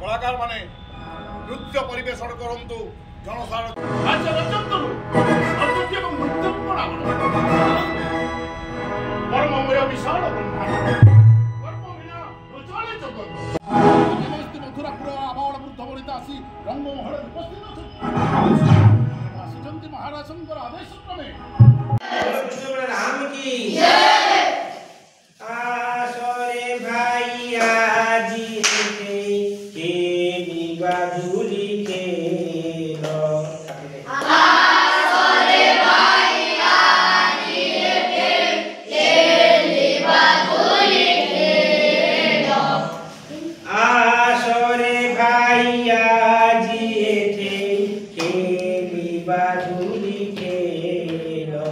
कलाकार माने नृत्य परिवेशन करंतु जनसाधारण राज्य रचंतु नृत्य एवं नृत्य कर्ममय विशाल ब्रह्मांड कर्म बिना नचले जगत नमस्ते मथुरापुर आबाल वृद्ध वनिता आसी रंगमहल उपस्थित अछंती महाराजंकर आदेश क्रमे राम की जय। आसरे भाई आजी के निबाधुली के लो आसरे भाई आजी के निबाधुली के लो आसरे भाई आजी के निबाधुली के लो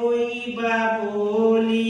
होई बाबोली